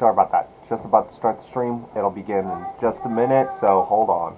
Sorry about that. Just about to start the stream. It'll begin in just a minute, so hold on.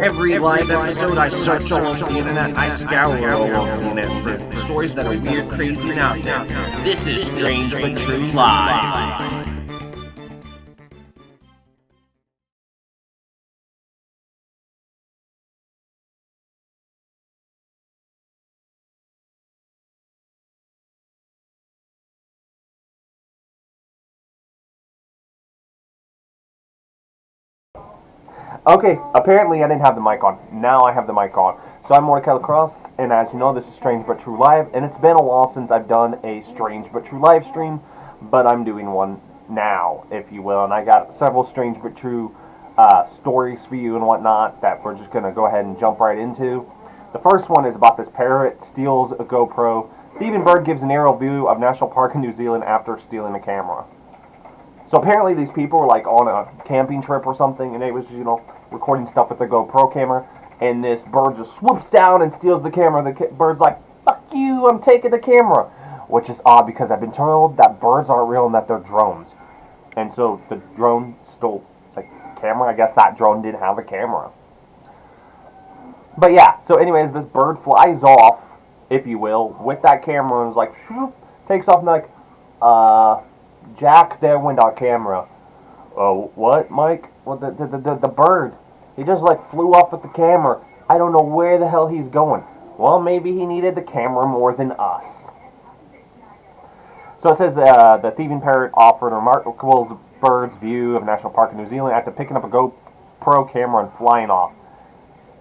Every live episode, I search all over the internet, I scour all over the internet for stories that are weird, crazy, and out there. This is Strange But True Live. Okay, apparently I didn't have the mic on. Now I have the mic on. So I'm Mordecai Lacrosse, and as you know, this is Strange But True Live, and it's been a while since I've done a Strange But True live stream, but I'm doing one now, if you will, and I got several Strange But True stories for you and whatnot that we're just going to go ahead and jump right into. The first one is about this parrot steals a GoPro. Thieving bird gives an aerial view of National Park in New Zealand after stealing a camera. So apparently these people were like on a camping trip or something, and they was, you know, recording stuff with their GoPro camera, and this bird just swoops down and steals the camera. The bird's like, "Fuck you, I'm taking the camera," which is odd because I've been told that birds aren't real and that they're drones. And so the drone stole the camera. I guess that drone didn't have a camera. But yeah, so anyways, this bird flies off, if you will, with that camera, and is like, takes off and like, Jack, there went our camera. Oh, what, Mike? Well, the bird. He just like flew off with the camera. I don't know where the hell he's going. Well, maybe he needed the camera more than us. So it says the thieving parrot offered a remarkable bird's view of National Park in New Zealand after picking up a GoPro camera and flying off.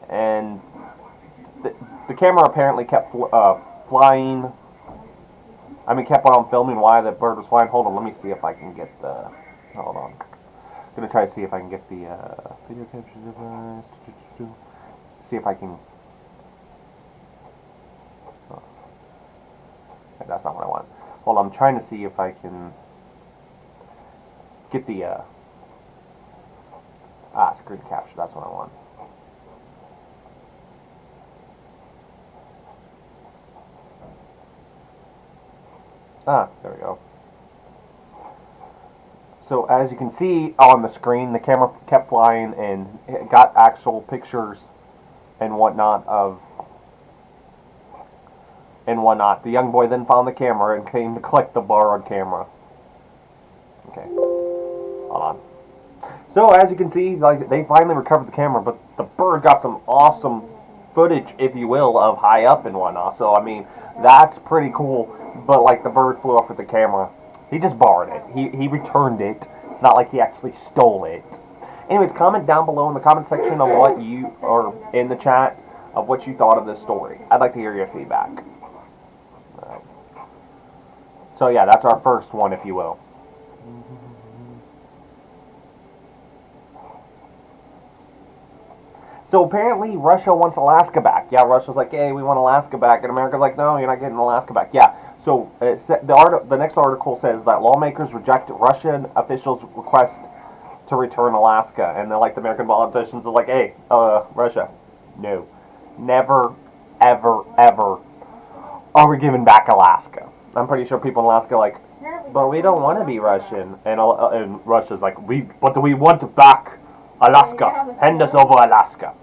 And the camera apparently kept flying. Kept on filming while the bird was flying. Hold on, let me see if I can get the... Hold on. I'm going to try to see if I can get the video capture device. See if I can... Oh. That's not what I want. Hold on, I'm trying to see if I can get the... screen capture. That's what I want. There we go. So as you can see on the screen, the camera kept flying and it got actual pictures and whatnot of The young boy then found the camera and came to collect the borrowed camera. Okay, hold on. So as you can see, like, they finally recovered the camera, but the bird got some awesome footage, if you will, of high up and whatnot. So I mean, that's pretty cool. But like, the bird flew off with the camera. He just borrowed it. He returned it. It's not like he actually stole it. Anyways, comment down below in the comment section of what you, or in the chat, of what you thought of this story. I'd like to hear your feedback. So yeah, that's our first one, if you will. So apparently Russia wants Alaska back. Yeah, Russia's like, hey, we want Alaska back. And America's like, no, you're not getting Alaska back. Yeah, so the next article says that lawmakers reject Russian officials' request to return Alaska. And then, like, the American politicians are like, hey, Russia, no. Never, ever, ever are we giving back Alaska. I'm pretty sure people in Alaska are like, but we don't want to be Russian. And Russia's like, but we want back Alaska. Hand us over Alaska.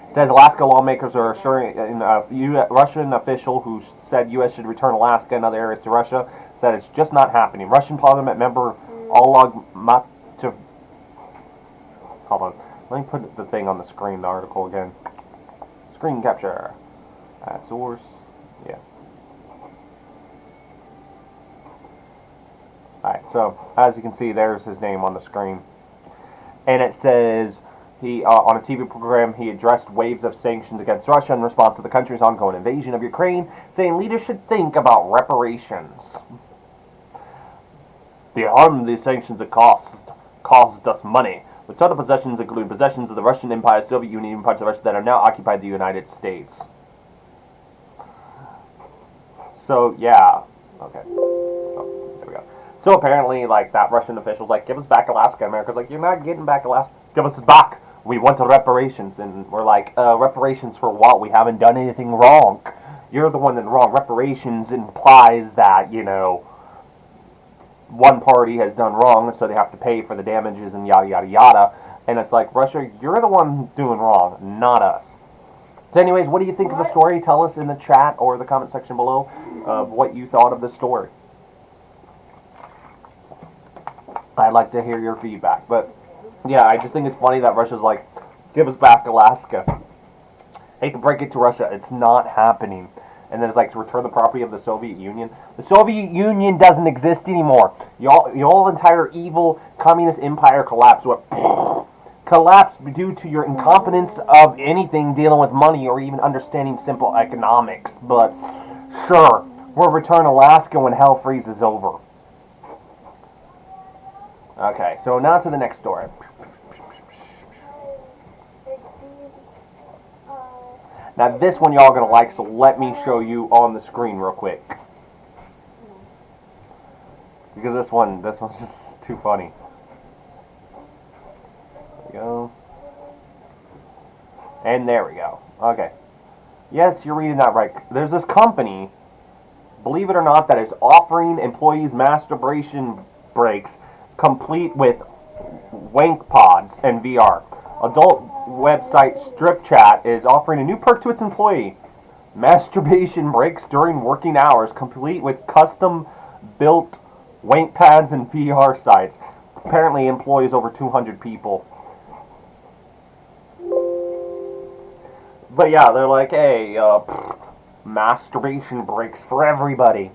It says Alaska lawmakers are assuring a Russian official who said U.S. should return Alaska and other areas to Russia said it's just not happening. Russian Parliament member Oleg Matv. Hold on. Let me put the thing on the screen, the article again. Screen capture. At source. Yeah. Alright, so as you can see, there's his name on the screen. And it says he on a TV program he addressed waves of sanctions against Russia in response to the country's ongoing invasion of Ukraine, saying leaders should think about reparations. The harm these sanctions have caused us money. With total possessions including possessions of the Russian Empire, Soviet Union, and parts of Russia that are now occupied the United States. So yeah, okay. Oh, there we go. So apparently, like, that Russian official's like, give us back Alaska. America's like, you're not getting back Alaska. Give us back. We want reparations. And we're like, reparations for what? We haven't done anything wrong. You're the one that's wrong. Reparations implies that, you know, one party has done wrong, so they have to pay for the damages and yada, yada, yada. And it's like, Russia, you're the one doing wrong, not us. So anyways, what do you think of the story? Tell us in the chat or the comment section below of what you thought of the story. I'd like to hear your feedback. But, yeah, I just think it's funny that Russia's like, give us back Alaska. Hate to break it to Russia, it's not happening. And then it's like to return the property of the Soviet Union. The Soviet Union doesn't exist anymore. Y'all entire evil communist empire collapsed. What? Collapsed due to your incompetence of anything dealing with money or even understanding simple economics. But sure, we'll return Alaska when hell freezes over. Okay, so now to the next story. Now this one y'all gonna like, so let me show you on the screen real quick. Because this one's just too funny. Go. And there we go. Okay. Yes, you're reading that right. There's this company, believe it or not, that is offering employees masturbation breaks complete with wank pods and VR. Adult website Strip Chat is offering a new perk to its employee. Masturbation breaks during working hours complete with custom built wank pads and VR sites. Apparently employs over 200 people. But yeah, they're like, hey, masturbation breaks for everybody.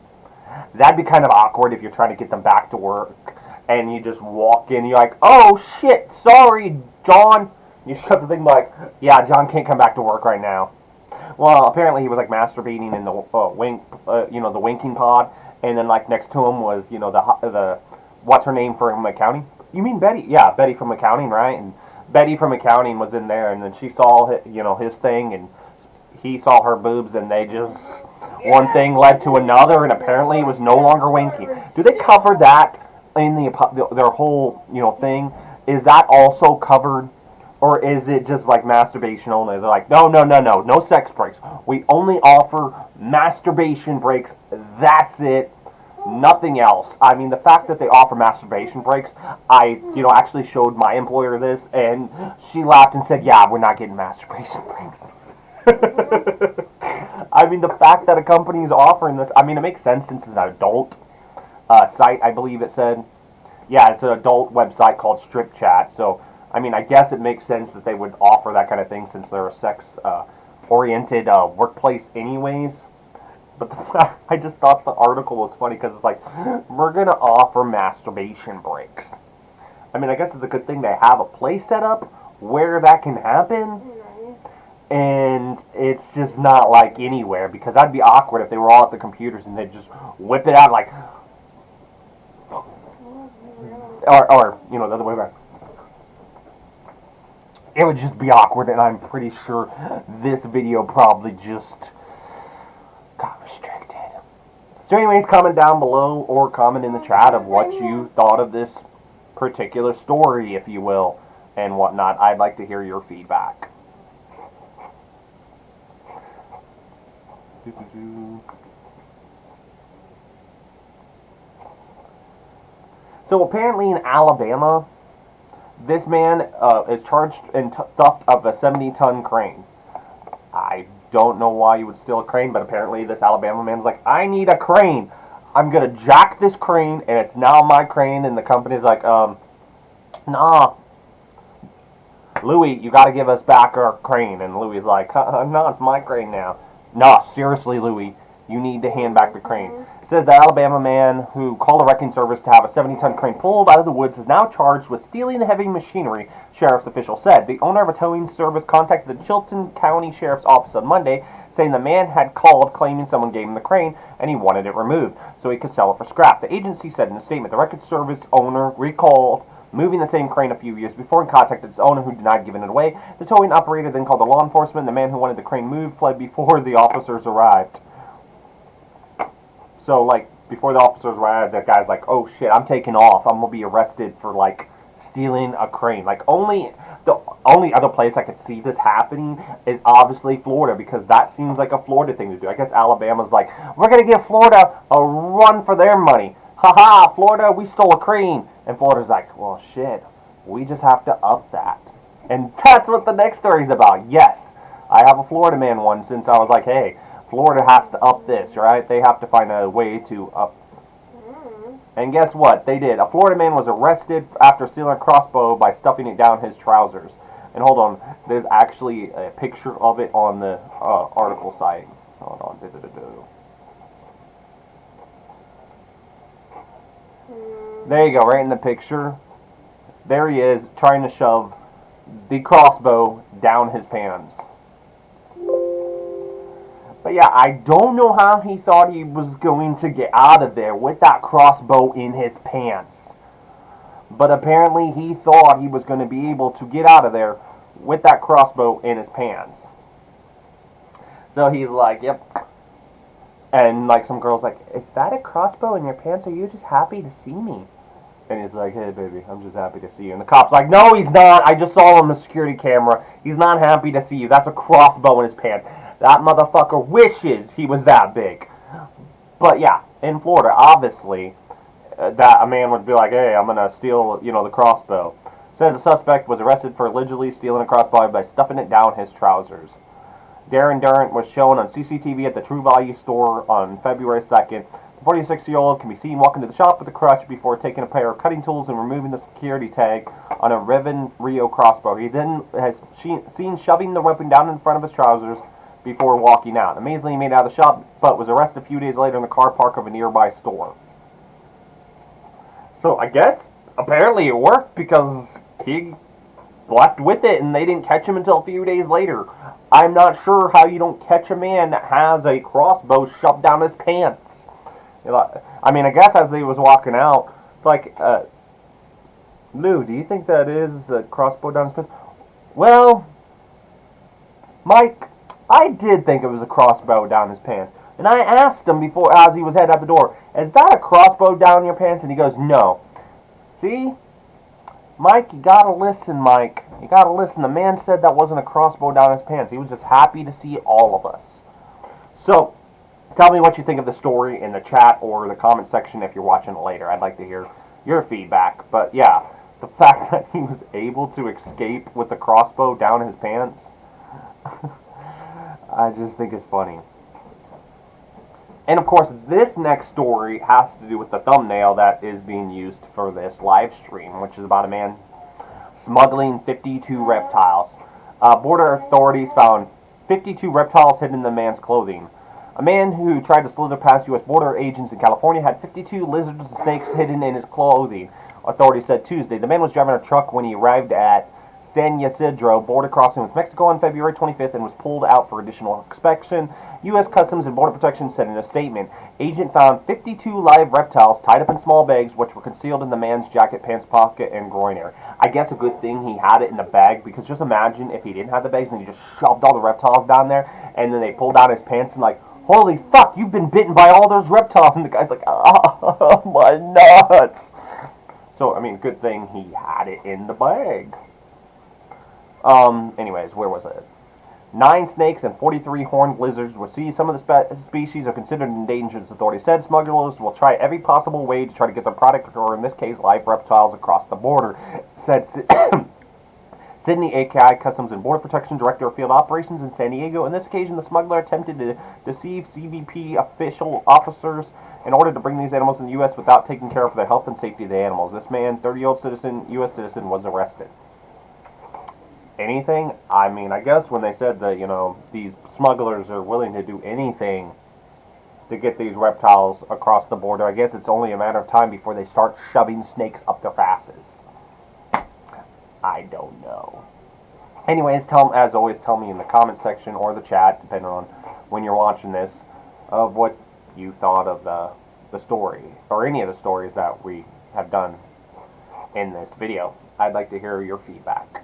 That'd be kind of awkward if you're trying to get them back to work and you just walk in and you're like, oh shit, sorry, John. You shut the thing like, yeah, John can't come back to work right now. Well, apparently he was like masturbating in the the winking pod, and then like next to him was, the what's her name from accounting? You mean Betty? Yeah, Betty from accounting, right? And Betty from accounting was in there, and then she saw, his thing, and he saw her boobs, and they just, one thing led to another, and apparently it was no longer winking. Do they cover that in their whole, thing? Is that also covered, or is it just like masturbation only? They're like, no sex breaks. We only offer masturbation breaks. That's it. Nothing else. I mean, the fact that they offer masturbation breaks, I, actually showed my employer this, and she laughed and said, yeah, we're not getting masturbation breaks. I mean, the fact that a company is offering this, I mean, it makes sense since it's an adult site, I believe it said. Yeah, it's an adult website called Strip Chat, so, I mean, I guess it makes sense that they would offer that kind of thing since they're a sex-oriented workplace anyways. But I just thought the article was funny because it's like, we're going to offer masturbation breaks. I mean, I guess it's a good thing they have a place set up where that can happen. And it's just not like anywhere, because that'd be awkward if they were all at the computers and they'd just whip it out like, or the other way around. It would just be awkward, and I'm pretty sure this video probably just got restricted. So anyways, comment down below or comment in the chat of what you thought of this particular story, if you will, and whatnot. I'd like to hear your feedback. So apparently in Alabama, this man is charged in theft of a 70-ton crane. I don't know why you would steal a crane, but apparently this Alabama man's like, I need a crane. I'm going to jack this crane, and it's now my crane. And the company's like, nah, Louis, you got to give us back our crane. And Louis is like, no, it's my crane now. No, seriously, Louis, you need to hand back the crane. It says the Alabama man who called a wrecking service to have a 70-ton crane pulled out of the woods is now charged with stealing the heavy machinery, sheriff's official said. The owner of a towing service contacted the Chilton County Sheriff's Office on Monday, saying the man had called claiming someone gave him the crane and he wanted it removed so he could sell it for scrap. The agency said in a statement the wrecking service owner recalled moving the same crane a few years before and contacted its owner, who denied giving it away. The towing operator then called the law enforcement. The man who wanted the crane moved fled before the officers arrived. So, like, before the officers arrived, that guy's like, oh shit, I'm taking off. I'm gonna be arrested for, like, stealing a crane. Like, the only other place I could see this happening is obviously Florida, because that seems like a Florida thing to do. I guess Alabama's like, we're gonna give Florida a run for their money. Haha, Florida, we stole a crane. And Florida's like, well, shit, We just have to up that. And that's what the next story is about. Yes, I have a Florida man one since I was like, hey, Florida has to up this, right? They have to find a way to up. And guess what? They did. A Florida man was arrested after stealing a crossbow by stuffing it down his trousers. And hold on, there's actually a picture of it on the article site. Hold on. There you go, right in the picture. There he is, trying to shove the crossbow down his pants. But yeah, I don't know how he thought he was going to get out of there with that crossbow in his pants. But apparently he thought he was going to be able to get out of there with that crossbow in his pants. So he's like, yep. And like some girl's like, is that a crossbow in your pants? Are you just happy to see me? And he's like, hey baby, I'm just happy to see you. And the cop's like, no he's not. I just saw him on the security camera. He's not happy to see you. That's a crossbow in his pants. That motherfucker wishes he was that big. But yeah, in Florida, obviously, that a man would be like, hey, I'm going to steal, the crossbow. Says the suspect was arrested for allegedly stealing a crossbow by stuffing it down his trousers. Darren Durant was shown on CCTV at the True Value store on February 2nd. The 46-year-old can be seen walking to the shop with a crutch before taking a pair of cutting tools and removing the security tag on a Revan Rio crossbow. He then has seen shoving the weapon down in front of his trousers before walking out. Amazingly, he made it out of the shop, but was arrested a few days later in the car park of a nearby store. So, I guess, apparently it worked because he left with it and they didn't catch him until a few days later. I'm not sure how you don't catch a man that has a crossbow shoved down his pants. I mean, I guess as they was walking out, like, Lou, do you think that is a crossbow down his pants? Well, Mike, I did think it was a crossbow down his pants. And I asked him before, as he was heading out the door, is that a crossbow down your pants? And he goes, no. See? Mike, you gotta listen, Mike. You gotta listen. The man said that wasn't a crossbow down his pants. He was just happy to see all of us. So, tell me what you think of the story in the chat or the comment section if you're watching it later. I'd like to hear your feedback. But yeah, the fact that he was able to escape with the crossbow down his pants, I just think it's funny. And of course, this next story has to do with the thumbnail that is being used for this live stream, which is about a man smuggling 52 reptiles. Border authorities found 52 reptiles hidden in the man's clothing. A man who tried to slither past U.S. border agents in California had 52 lizards and snakes hidden in his clothing, authorities said Tuesday. The man was driving a truck when he arrived at San Ysidro border crossing with Mexico on February 25th and was pulled out for additional inspection. U.S. Customs and Border Protection said in a statement, agent found 52 live reptiles tied up in small bags which were concealed in the man's jacket, pants pocket, and groin area. I guess a good thing he had it in the bag, because just imagine if he didn't have the bags and he just shoved all the reptiles down there and then they pulled out his pants and like, holy fuck, you've been bitten by all those reptiles. And the guy's like, oh, my nuts. So, I mean, good thing he had it in the bag. Anyways, where was it? 9 snakes and 43 horned lizards were seized. Some of the species are considered endangered, as authorities said. Smugglers will try every possible way to try to get their product, or in this case, live reptiles, across the border, said Sydney AKI Customs and Border Protection Director of Field Operations in San Diego. On this occasion, the smuggler attempted to deceive CBP official officers in order to bring these animals in the U.S. without taking care of the health and safety of the animals. This man, 30-year-old citizen, U.S. citizen, was arrested. Anything? I mean, I guess when they said that, these smugglers are willing to do anything to get these reptiles across the border, I guess it's only a matter of time before they start shoving snakes up their asses. I don't know. Anyways, as always, tell me in the comment section or the chat, depending on when you're watching this, of what you thought of the story, or any of the stories that we have done in this video. I'd like to hear your feedback.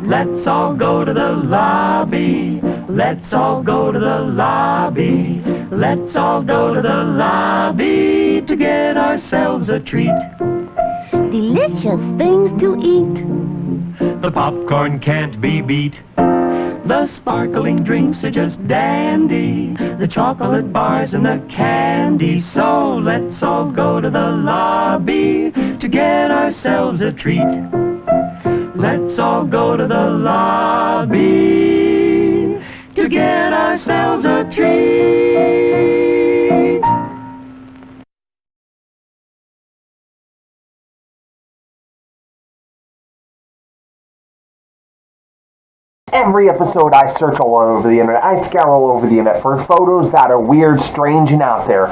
Let's all go to the lobby. Let's all go to the lobby. Let's all go to the lobby to get ourselves a treat. Delicious things to eat. The popcorn can't be beat. The sparkling drinks are just dandy, the chocolate bars and the candy. So let's all go to the lobby to get ourselves a treat. Let's all go to the lobby to get ourselves a treat. Every episode I search all over the internet, I scour all over the internet for photos that are weird, strange, and out there.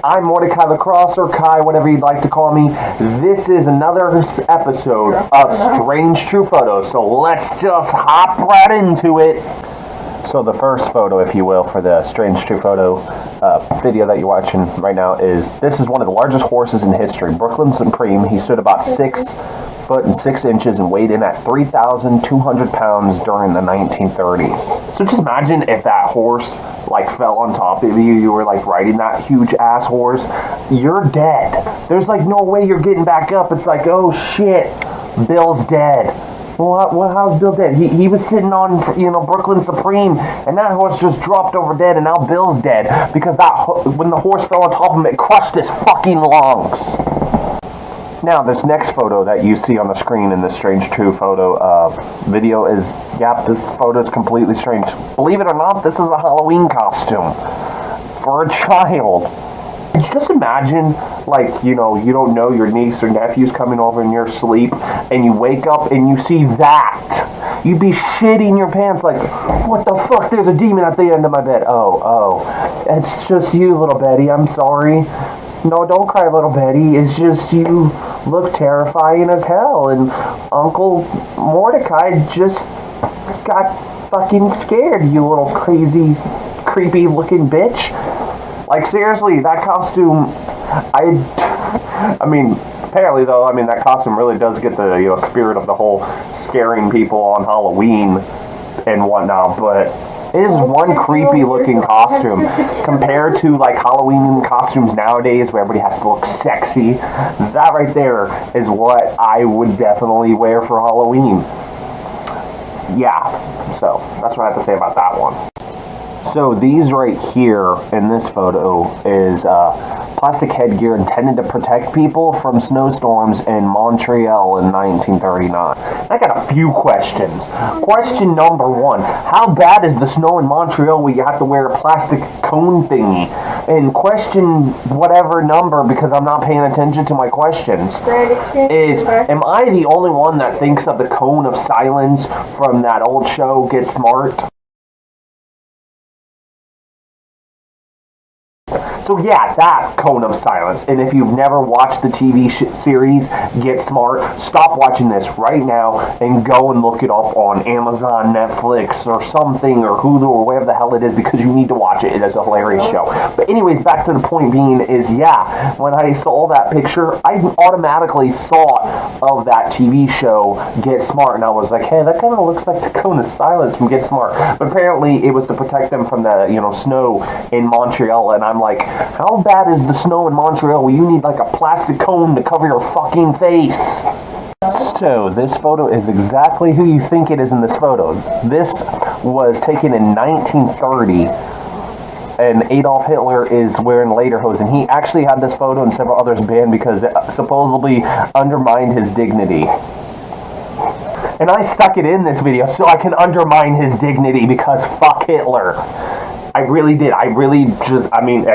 I'm Mordecai Lacrosse, or Kai, whatever you'd like to call me. This is another episode of Strange True Photos, so let's just hop right into it. So the first photo, if you will, for the Strange True Photo video that you're watching right now this is one of the largest horses in history, Brooklyn Supreme. He stood about 6 foot and 6 inches and weighed in at 3,200 pounds during the 1930s. So just imagine if that horse like fell on top of you, you were like riding that huge ass horse, you're dead. There's like no way you're getting back up. It's like, oh shit, Bill's dead. Well, how's Bill dead? He was sitting on, Brooklyn Supreme, and that horse just dropped over dead, and now Bill's dead because when the horse fell on top of him, it crushed his fucking lungs. Now, this next photo that you see on the screen in this Strange True Photo video is, this photo is completely strange. Believe it or not, this is a Halloween costume for a child. Just imagine, you don't know your niece or nephew's coming over in your sleep, and you wake up and you see that. You'd be shitting your pants like, what the fuck, there's a demon at the end of my bed. Oh, it's just you, little Betty, I'm sorry. No, don't cry, little Betty. It's just you look terrifying as hell, and Uncle Mordecai just got fucking scared, you little crazy, creepy looking bitch. Like, seriously, that costume, apparently though, that costume really does get the, spirit of the whole scaring people on Halloween and whatnot, but it is one creepy looking costume compared to like Halloween costumes nowadays where everybody has to look sexy. That right there is what I would definitely wear for Halloween. Yeah, so that's what I have to say about that one. So these right here in this photo is plastic headgear intended to protect people from snowstorms in Montreal in 1939. I got a few questions. Question number 1, how bad is the snow in Montreal where you have to wear a plastic cone thingy? And question whatever number, because I'm not paying attention to my questions, is, am I the only one that thinks of the cone of silence from that old show, Get Smart? So yeah, that cone of silence. And if you've never watched the TV series Get Smart, stop watching this right now and go and look it up on Amazon, Netflix, or something, or Hulu, or whatever the hell it is, because you need to watch it. It is a hilarious show. But anyways, back to the point being is, when I saw that picture, I automatically thought of that TV show Get Smart, and I was like, hey, that kind of looks like the cone of silence from Get Smart. But apparently it was to protect them from the, snow in Montreal, and I'm like, how bad is the snow in Montreal where you need like a plastic cone to cover your fucking face? So this photo is exactly who you think it is in this photo. This was taken in 1930, and Adolf Hitler is wearing lederhosen. He actually had this photo and several others banned because it supposedly undermined his dignity. And I stuck it in this video so I can undermine his dignity because fuck Hitler. I really did. I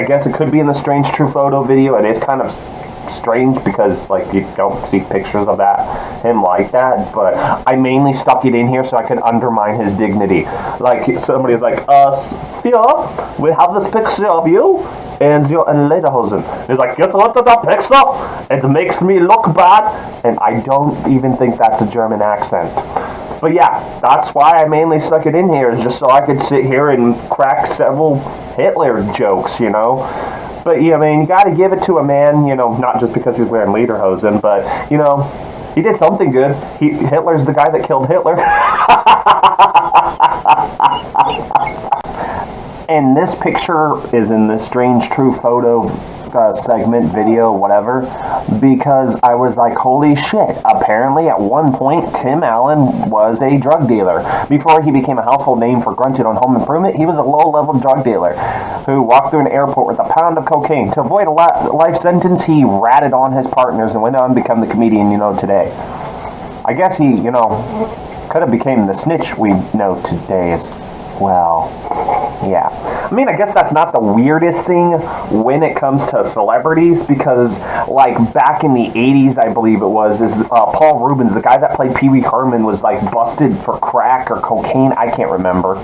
guess it could be in the Strange True Photo video, and it's kind of strange because, you don't see pictures of him like that, but I mainly stuck it in here so I could undermine his dignity. Somebody's like, Theo, we have this picture of you, and you're in lederhosen. He's like, get a look at that picture, it makes me look bad, and I don't even think that's a German accent. But yeah, that's why I mainly stuck it in here, is just so I could sit here and crack several Hitler jokes, But, you gotta give it to a man, not just because he's wearing lederhosen, but, he did something good. Hitler's the guy that killed Hitler. And this picture is in this Strange True Photo segment, video, whatever, because I was like, holy shit. Apparently, at one point, Tim Allen was a drug dealer. Before he became a household name for grunting on Home Improvement, he was a low-level drug dealer who walked through an airport with a pound of cocaine. To avoid a life sentence, he ratted on his partners and went on to become the comedian you know today. I guess he, could have became the snitch we know today as well. Yeah. I mean, I guess that's not the weirdest thing when it comes to celebrities, because, like, back in the 80s, I believe it was, Paul Rubens, the guy that played Pee Wee Herman, was, like, busted for crack or cocaine. I can't remember.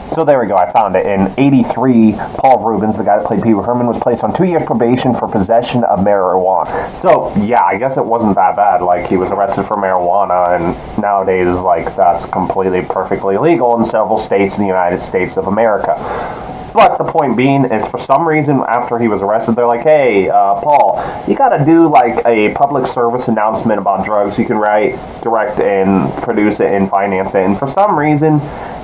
So there we go, I found it. In 83, Paul Rubens, the guy that played Pee Wee Herman, was placed on 2 years probation for possession of marijuana. So, yeah, I guess it wasn't that bad. Like, he was arrested for marijuana, and nowadays, like, that's completely perfectly legal in several states in the United States of America. But the point being is, for some reason, after he was arrested, they're like, hey, Paul, you gotta do, like, a public service announcement about drugs. You can write, direct, and produce it and finance it. And for some reason,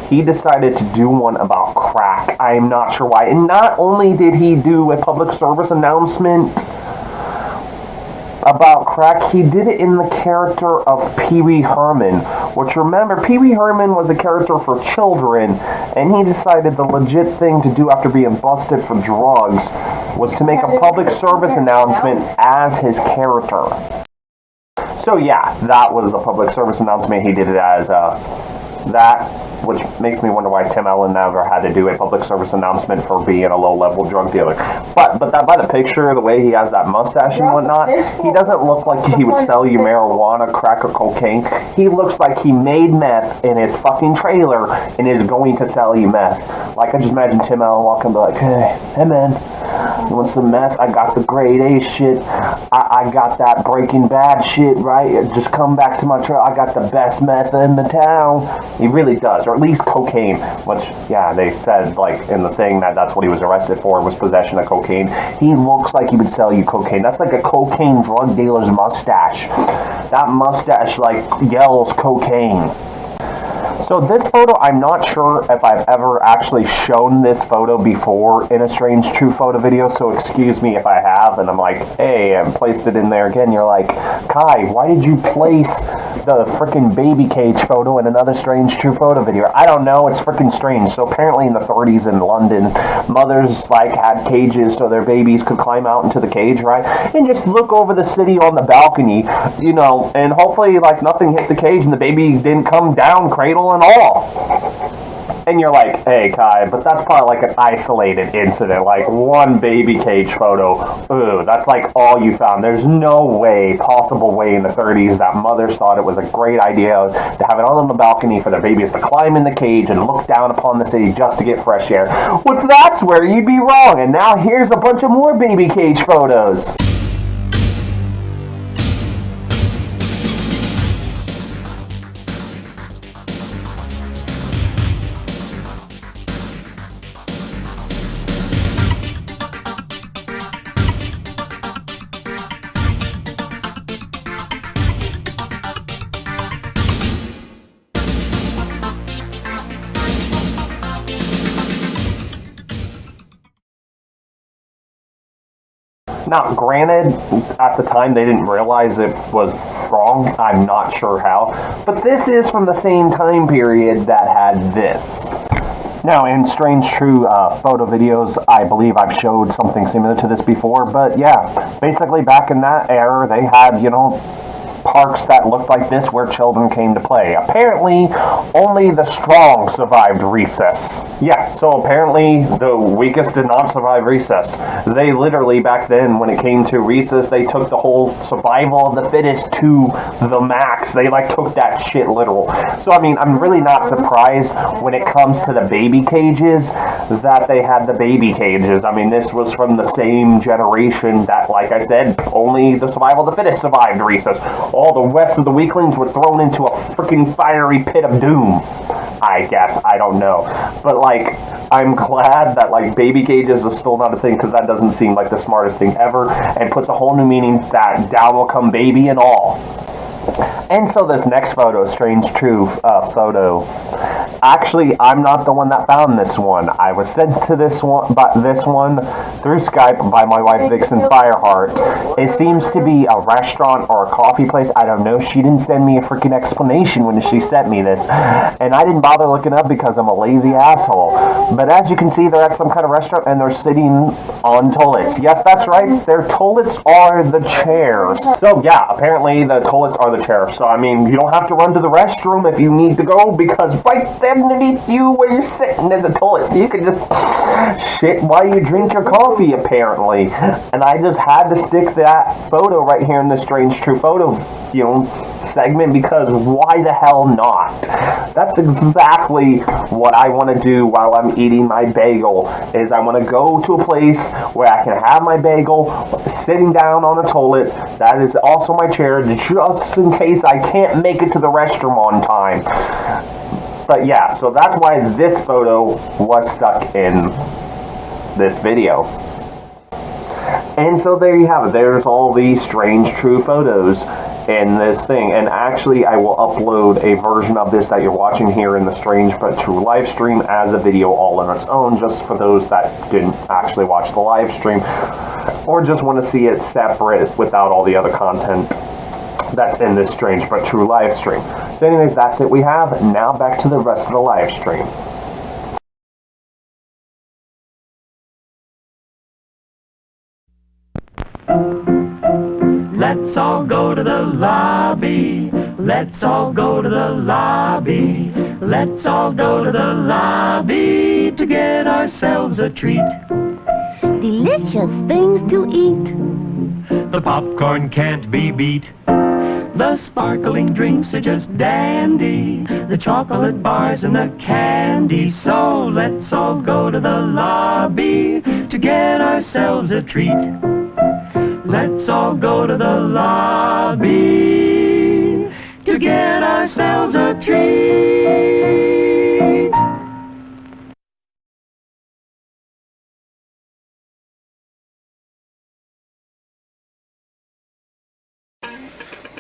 he decided to do one about crack. I'm not sure why. And not only did he do a public service announcement about crack, he did it in the character of Pee Wee Herman, which, remember, Pee Wee Herman was a character for children, and he decided the legit thing to do after being busted for drugs was to make a public service announcement as his character. So yeah, that was the public service announcement. He did it as that, which makes me wonder why Tim Allen never had to do a public service announcement for being a low-level drug dealer. But that, by the picture, the way he has that mustache and whatnot, he doesn't look like he would sell you marijuana, crack, or cocaine. He looks like he made meth in his fucking trailer and is going to sell you meth. Like, I just imagine Tim Allen walking and be like, hey man, you want some meth? I got the grade A shit. I got that Breaking Bad shit, right? Just come back to my trailer. I got the best meth in the town. He really does, or at least cocaine, which, yeah, they said, like, in the thing that's what he was arrested for, was possession of cocaine. He looks like he would sell you cocaine. That's like a cocaine drug dealer's mustache. That mustache, like, yells cocaine. So this photo, I'm not sure if I've ever actually shown this photo before in a Strange True photo video, so excuse me if I have, and I'm like, hey, I placed it in there again. You're like, Kai, why did you place the frickin' baby cage photo in another Strange True photo video? I don't know, it's frickin' strange. So apparently in the 30s in London, mothers, like, had cages so their babies could climb out into the cage, right? And just look over the city on the balcony, and hopefully, like, nothing hit the cage and the baby didn't come down cradle and all. And you're like, hey, Kai, but that's probably like an isolated incident, like one baby cage photo. Ooh, that's like all you found. There's no possible way in the 30s that mothers thought it was a great idea to have it on the balcony for their babies to climb in the cage and look down upon the city just to get fresh air. Well, that's where you'd be wrong. And now here's a bunch of more baby cage photos. Now, granted, at the time they didn't realize it was wrong. I'm not sure how. But this is from the same time period that had this. Now, in Strange True photo videos, I believe I've showed something similar to this before. But yeah, basically back in that era, they had, parks that looked like this where children came to play. Apparently, only the strong survived recess. Yeah, so apparently the weakest did not survive recess. They literally, back then, when it came to recess, they took the whole survival of the fittest to the max. They, took that shit literal. So, I mean, I'm really not surprised when it comes to the baby cages that they had the baby cages. I mean, this was from the same generation that, like I said, only the survival of the fittest survived recess. All the rest of the weaklings were thrown into a freaking fiery pit of doom. I guess. I don't know. But, I'm glad that, baby cages is still not a thing, because that doesn't seem like the smartest thing ever, and puts a whole new meaning that down will come baby and all. And so this next photo, Strange True photo, actually, I'm not the one that found this one. I was sent to this one through Skype by my wife Vixen Fireheart. It seems to be a restaurant or a coffee place. I don't know. She didn't send me a freaking explanation when she sent me this, and I didn't bother looking up because I'm a lazy asshole. But as you can see, they're at some kind of restaurant and they're sitting on toilets. Yes, that's right. Their toilets are the chairs. So yeah, apparently the toilets are the chairs. So I mean, you don't have to run to the restroom if you need to go, because right there underneath you where you're sitting is a toilet, so you can just shit while you drink your coffee, apparently. And I just had to stick that photo right here in the Strange True Photo, segment, because why the hell not? That's exactly what I want to do while I'm eating my bagel, is I want to go to a place where I can have my bagel sitting down on a toilet. That is also my chair, just in case I can't make it to the restroom on time. But yeah, so that's why this photo was stuck in this video. And so there you have it. There's all these Strange True Photos in this thing. And actually, I will upload a version of this that you're watching here in the Strange But True live stream as a video all on its own, just for those that didn't actually watch the live stream or just want to see it separate without all the other content that's in this Strange But True live stream. So anyways, that's it we have. Now back to the rest of the live stream. Let's all go to the lobby. Let's all go to the lobby. Let's all go to the lobby to get ourselves a treat. Delicious things to eat. The popcorn can't be beat. The sparkling drinks are just dandy. The chocolate bars and the candy. So let's all go to the lobby to get ourselves a treat. Let's all go to the lobby to get ourselves a treat.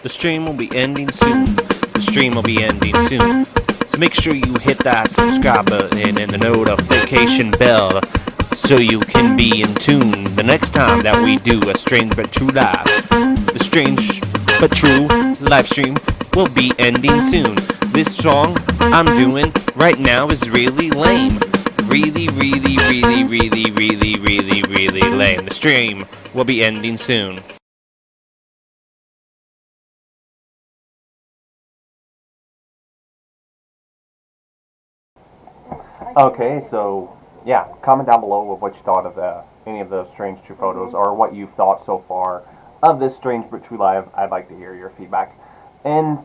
The stream will be ending soon. The stream will be ending soon. So make sure you hit that subscribe button and the notification bell so you can be in tune the next time that we do a Strange But True Live. The Strange But True live stream will be ending soon. This song I'm doing right now is really lame. Really lame. The stream will be ending soon. Okay, so yeah, comment down below with what you thought of any of those Strange True Photos, or what you've thought so far of this Strange But True Live. I'd like to hear your feedback. And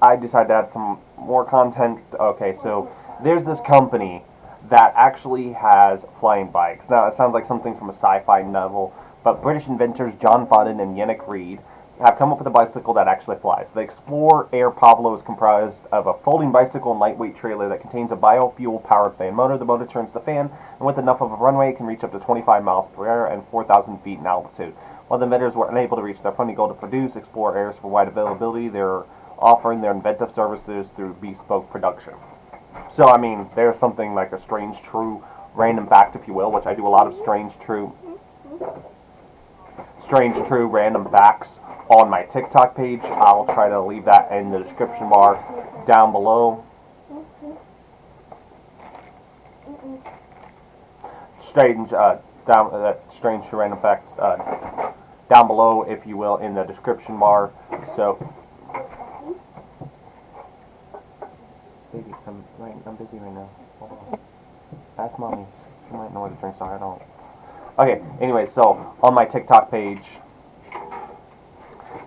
I decided to add some more content. Okay, so there's this company that actually has flying bikes. Now, it sounds like something from a sci-fi novel, but British inventors John Fudden and Yannick Reed have come up with a bicycle that actually flies. The Explorer Air Pablo is comprised of a folding bicycle and lightweight trailer that contains a biofuel-powered fan motor. The motor turns the fan, and with enough of a runway, it can reach up to 25 miles per hour and 4,000 feet in altitude. While the inventors were unable to reach their funding goal to produce Explorer Airs for wide availability, they're offering their inventive services through bespoke production. So, I mean, there's something like a Strange True random fact, if you will, which I do a lot of Strange True random facts on my TikTok page. I'll try to leave that in the description bar down below. Strange True random facts down below, if you will, in the description bar. So, baby, I'm busy right now. Hold on. Ask mommy. She might know where the drinks are. I don't. Okay, anyway, so on my TikTok page,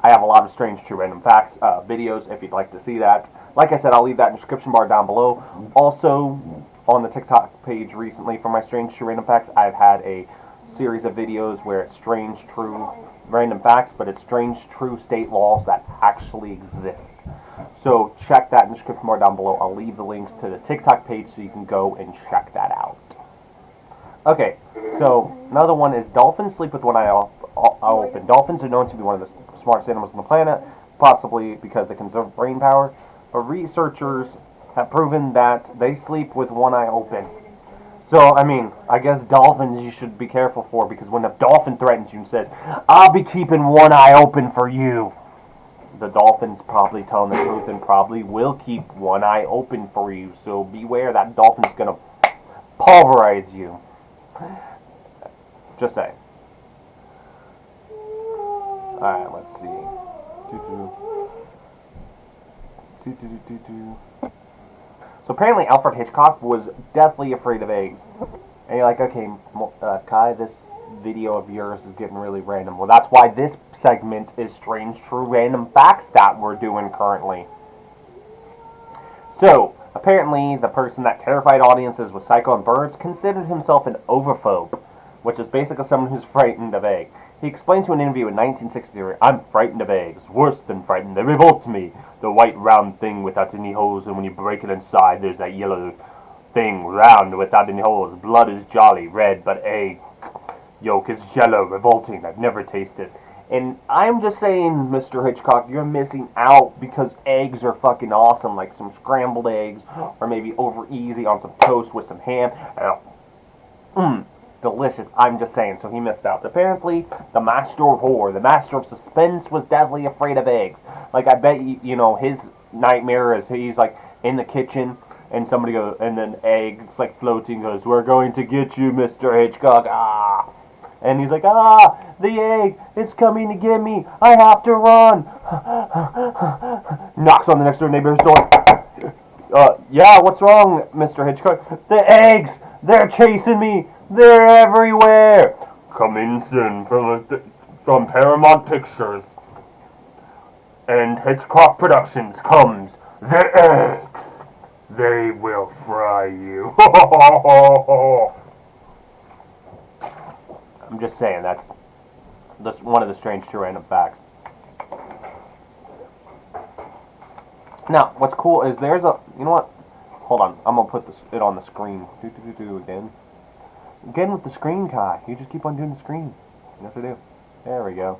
I have a lot of Strange True random facts videos if you'd like to see that. Like I said, I'll leave that in the description bar down below. Also, on the TikTok page recently for my Strange True random facts, I've had a series of videos where it's Strange True random facts, but it's Strange True state laws that actually exist. So check that in the description bar down below. I'll leave the links to the TikTok page so you can go and check that out. Okay, so another one is dolphins sleep with one eye open. Dolphins are known to be one of the smartest animals on the planet, possibly because they conserve brain power. But researchers have proven that they sleep with one eye open. So, I mean, I guess dolphins you should be careful for, because when a dolphin threatens you and says, I'll be keeping one eye open for you, the dolphin's probably telling the truth and probably will keep one eye open for you. So beware, that dolphin's gonna pulverize you. Just saying. Alright, let's see. So apparently Alfred Hitchcock was deathly afraid of eggs. And you're like, okay, Kai, this video of yours is getting really random. Well, that's why this segment is Strange True Random Facts that we're doing currently. So, apparently the person that terrified audiences with Psycho and Birds considered himself an ovophobe, which is basically someone who's frightened of eggs. He explained to an interview in 1963, I'm frightened of eggs. Worse than frightened, they revolt me. The white round thing without any holes, and when you break it inside, there's that yellow thing round without any holes. Blood is jolly, red, but egg yolk is jello, revolting. I've never tasted. And I'm just saying, Mr. Hitchcock, you're missing out, because eggs are fucking awesome. Like some scrambled eggs, or maybe over easy on some toast with some ham. Delicious. I'm just saying, so he missed out. Apparently, the master of horror, the master of suspense, was deathly afraid of eggs. Like, I bet you know, his nightmare is he's like in the kitchen and somebody goes, and then eggs like floating, goes, we're going to get you, Mr. Hitchcock. Ah. And he's like, the egg, it's coming to get me. I have to run. Knocks on the next door neighbor's door. Yeah, what's wrong, Mr. Hitchcock? The eggs, they're chasing me. They're everywhere. Coming soon from Paramount Pictures and Hitchcock Productions comes the eggs. They will fry you. I'm just saying, that's one of the Strange True Random Facts. Now, what's cool is there's a, you know what? Hold on, I'm gonna put it on the screen. Again. Again with the screen, Kai. You just keep on doing the screen. Yes, I do. There we go.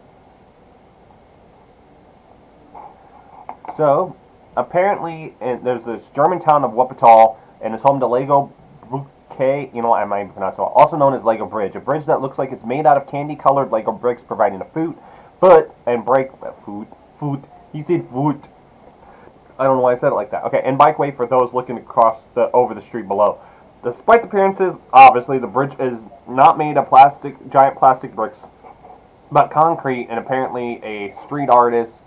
So, apparently, there's this German town of Wuppertal, and it's home to Lego Brücke, you know, I might pronounce it wrong, also known as Lego Bridge. A bridge that looks like it's made out of candy-colored Lego bricks, providing a foot, and brake, foot, he said foot. I don't know why I said it like that. Okay, and bikeway for those looking across over the street below. Despite the appearances, obviously, the bridge is not made of giant plastic bricks, but concrete, and apparently a street artist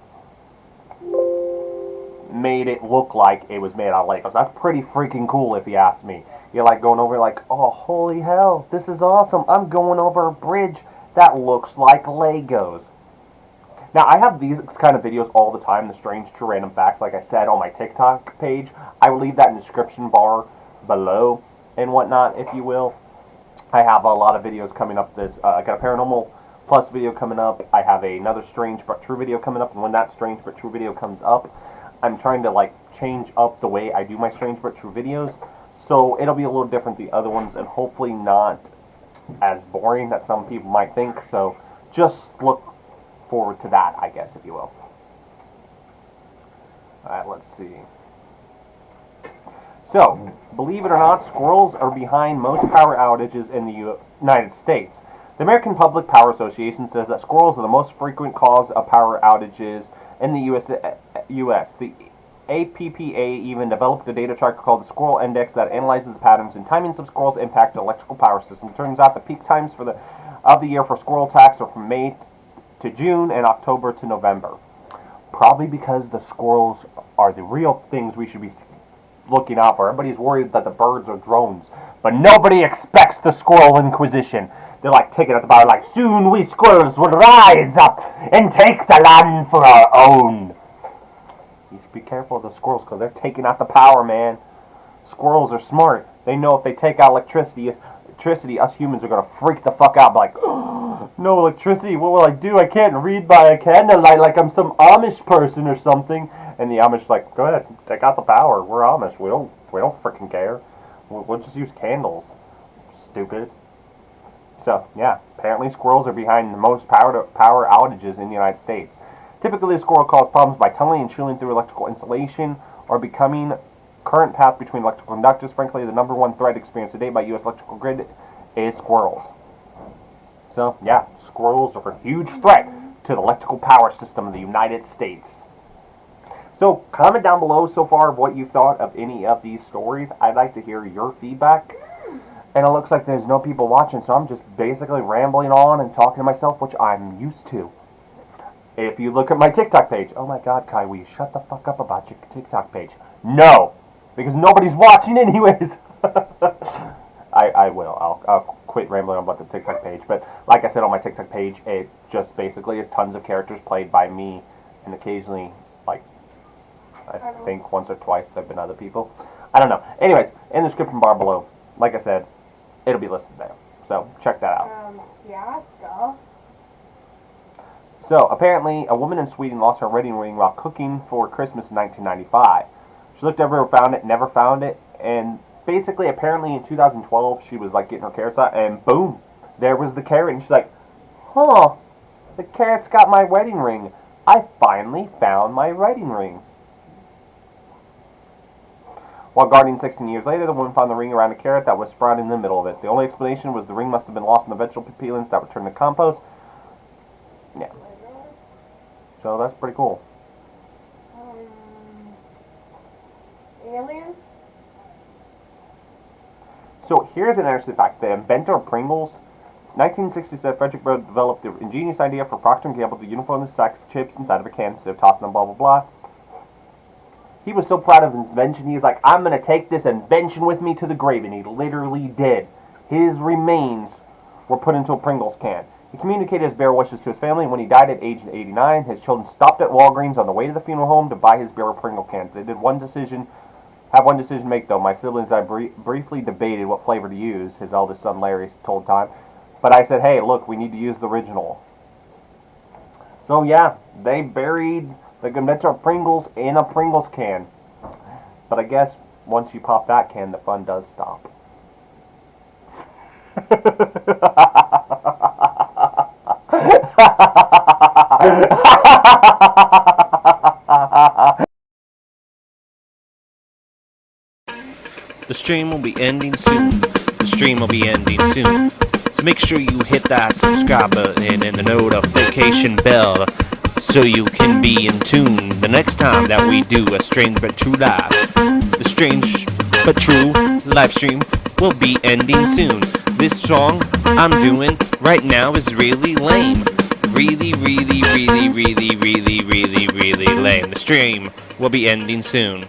made it look like it was made out of Legos. That's pretty freaking cool, if you ask me. You're like going over like, oh, holy hell, this is awesome. I'm going over a bridge that looks like Legos. Now, I have these kind of videos all the time, the Strange True Random Facts, like I said, on my TikTok page. I will leave that in the description bar below and whatnot, if you will. I have a lot of videos coming up. I got a Paranormal Plus video coming up. I have another Strange But True video coming up, and when that Strange But True video comes up, I'm trying to like change up the way I do my Strange But True videos, so it'll be a little different than the other ones, and hopefully not as boring that some people might think. So just look forward to that, I guess, if you will. Alright, let's see. So, believe it or not, squirrels are behind most power outages in the United States. The American Public Power Association says that squirrels are the most frequent cause of power outages in the U.S. The APPA even developed a data tracker called the Squirrel Index that analyzes the patterns and timings of squirrels' impact on electrical power systems. It turns out the peak times of the year for squirrel attacks are from May to June and October to November. Probably because the squirrels are the real things we should be looking out for. Everybody's worried that the birds are drones, but nobody expects the Squirrel Inquisition. They're like taking at the power, like, soon we squirrels will rise up and take the land for our own. You should be careful of the squirrels, because they're taking out the power, man. Squirrels are smart. They know if they take out electricity, us humans are going to freak the fuck out, like, oh, no electricity, what will I do? I can't read by a candlelight like I'm some Amish person or something. And the Amish like, go ahead, take out the power. We're Amish. We don't freaking care. We'll just use candles. Stupid. So, yeah, apparently squirrels are behind the most power outages in the United States. Typically, a squirrel causes problems by tunneling and chewing through electrical insulation or becoming current path between electrical conductors. Frankly, the number one threat experienced today by U.S. electrical grid is squirrels. So, yeah, squirrels are a huge threat to the electrical power system of the United States. So, comment down below so far what you've thought of any of these stories. I'd like to hear your feedback. And it looks like there's no people watching, so I'm just basically rambling on and talking to myself, which I'm used to. If you look at my TikTok page, oh my god, Kai, will you shut the fuck up about your TikTok page? No! Because nobody's watching anyways! I will. I'll quit rambling about the TikTok page. But like I said on my TikTok page, it just basically is tons of characters played by me, and occasionally, like, I think once or twice there have been other people. I don't know. Anyways, in the description bar below, like I said, it'll be listed there. So, check that out. Yeah, duh. So, apparently, a woman in Sweden lost her wedding ring while cooking for Christmas in 1995. She looked everywhere, found it, never found it, and basically, apparently in 2012, she was like getting her carrots out, and boom, there was the carrot, and she's like, huh, the carrot's got my wedding ring. I finally found my wedding ring. While gardening 16 years later, the woman found the ring around a carrot that was sprouting in the middle of it. The only explanation was the ring must have been lost in the vegetable peelings that were turned to compost. Yeah. So that's pretty cool. Alien? So here's an interesting fact. The inventor of Pringles, 1967, Frederick Bro developed the ingenious idea for Procter & Gamble to uniformly stack chips inside of a can instead of tossing them, blah, blah, blah. He was so proud of his invention, he was like, I'm going to take this invention with me to the grave, and he literally did. His remains were put into a Pringles can. He communicated his burial wishes to his family, and when he died at age 89, his children stopped at Walgreens on the way to the funeral home to buy his burial Pringle cans. They did have one decision to make, though. My siblings and I briefly debated what flavor to use, his eldest son Larry told Time. But I said, hey, look, we need to use the original. So, yeah, they buried the inventor of Pringles in a Pringles can. But I guess once you pop that can, the fun does stop. The stream will be ending soon. The stream will be ending soon. So make sure you hit that subscribe button and the notification bell so you can be in tune the next time that we do a Strange But True Live. The Strange But True live stream will be ending soon. This song I'm doing right now is really lame. Really lame. The stream will be ending soon.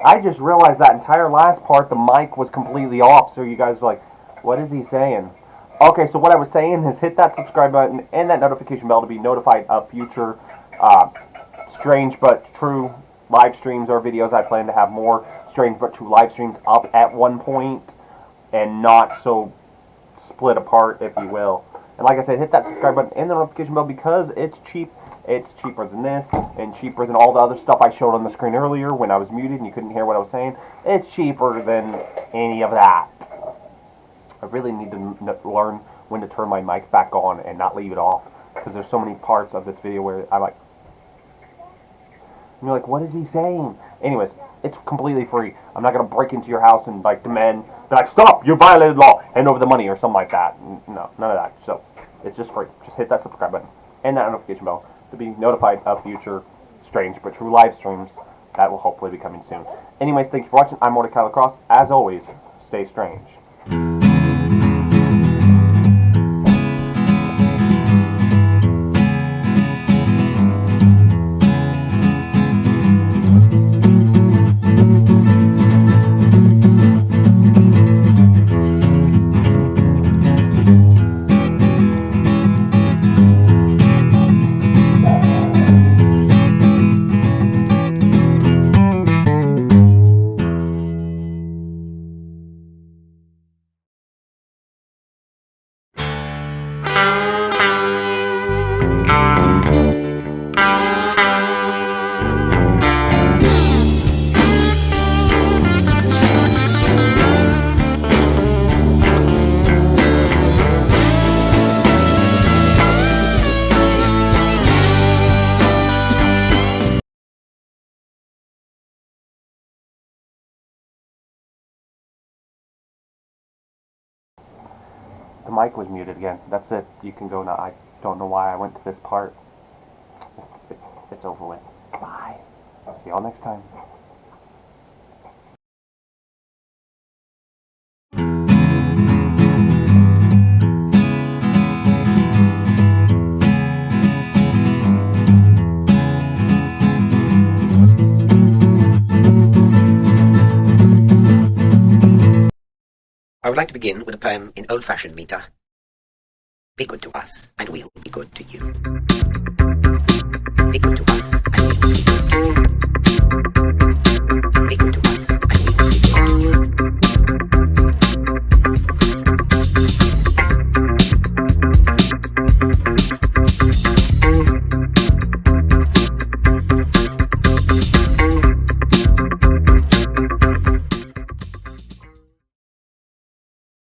I just realized that entire last part, the mic was completely off. So you guys were like, what is he saying? Okay, so what I was saying is hit that subscribe button and that notification bell to be notified of future strange but true live streams or videos. I plan to have more strange but true live streams up at one point and not so split apart, if you will. And like I said, hit that subscribe button and the notification bell because it's cheap. It's cheaper than this and cheaper than all the other stuff I showed on the screen earlier when I was muted and you couldn't hear what I was saying. It's cheaper than any of that. I really need to learn when to turn my mic back on and not leave it off because there's so many parts of this video where I'm like, and you're like, what is he saying? Anyways, it's completely free. I'm not going to break into your house and like demand, be like, stop, you violated law, hand over the money or something like that. No, none of that. So it's just free. Just hit that subscribe button and that notification bell to be notified of future strange but true live streams that will hopefully be coming soon. Anyways, thank you for watching. I'm Mordecai Lacrosse. As always, stay strange. The mic was muted again. That's it. You can go now. I don't know why I went to this part. It's over with. Bye. See y'all next time. I would like to begin with a poem in old-fashioned meter. Be good to us, and we'll be good to you. Be good to us, and we'll be good to you.